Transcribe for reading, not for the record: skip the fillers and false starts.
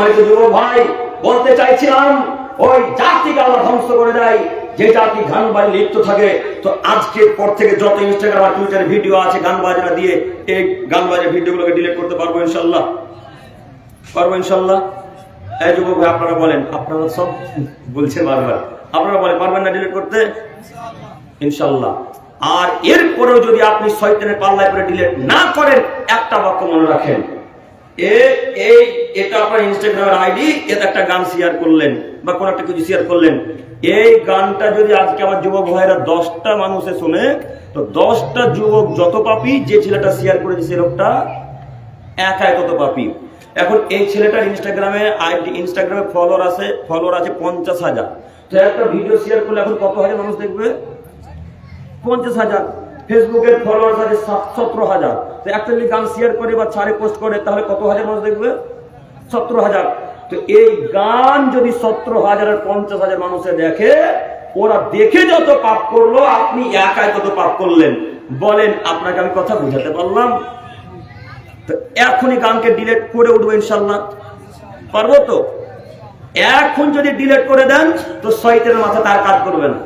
সম্মানিত যুবক ভাই, বলতে চাইছিলাম ওই জাতিকে আল্লাহ ধ্বংস করে দেয় যে জাতি গান বাজে লিপ্ত থাকে। তো আজকের পর থেকে যত ইনস্টাগ্রাম আর টুইটারে ভিডিও আছে গান বাজনা দিয়ে, এই গান বাজে ভিডিওগুলোকে ডিলিট করতে পারবো ইনশাল্লাহ? পারবো ইনশাল্লাহ? এই যুবক ভাই আপনারা বলেন, আপনারা সব বলছেন বারবার, আপনারা বলেন পারবেন না ডিলিট করতে? ইনশাল্লাহ। আর এরপরেও যদি আপনি শয়তানের পাল্লায় পড়ে ডিলিট না করেন, একটা বাক্য মনে রাখেন, এটা আপনার ইনস্টাগ্রামের আইডি, এটা একটা গান শেয়ার করলেন বা কোন একটা কিছু শেয়ার করলেন, এই গানটা যদি আজকে আমার যুবক ভাইরা 10টা মানুষে শুনে, তো 10টা যুবক যত পাপী, যে ছেলেটা শেয়ার করেছে সে লোকটা একাই তত পাপী। এখন এই ছেলেটার ইনস্টাগ্রামে ফলোয়ার আছে 50,000। তো একটা ভিডিও শেয়ার করলে এখন কত হাজার মানুষ দেখবে? 50,000। ফেসবুকের ফলোয়ার আছে 17,000। তো একটা যদি গান শেয়ার করে বা ছাড়ে পোস্ট করে, তাহলে কত হাজার মানুষ দেখবে? 17,000। তো এই গান যদি 17,000 আর 50,000 মানুষে দেখে, ওরা দেখে যত পাপ করলো, আপনি একাই কত পাপ করলেন? বলেন, আপনাকে আমি কথা বুঝাতে পারলাম? তো এখনই গানকে ডিলিট করে উঠবো ইনশাল্লাহ? পারবো তো? এখন যদি ডিলিট করে দেন, তো শয়তানের মাথা তার কাজ করবে না।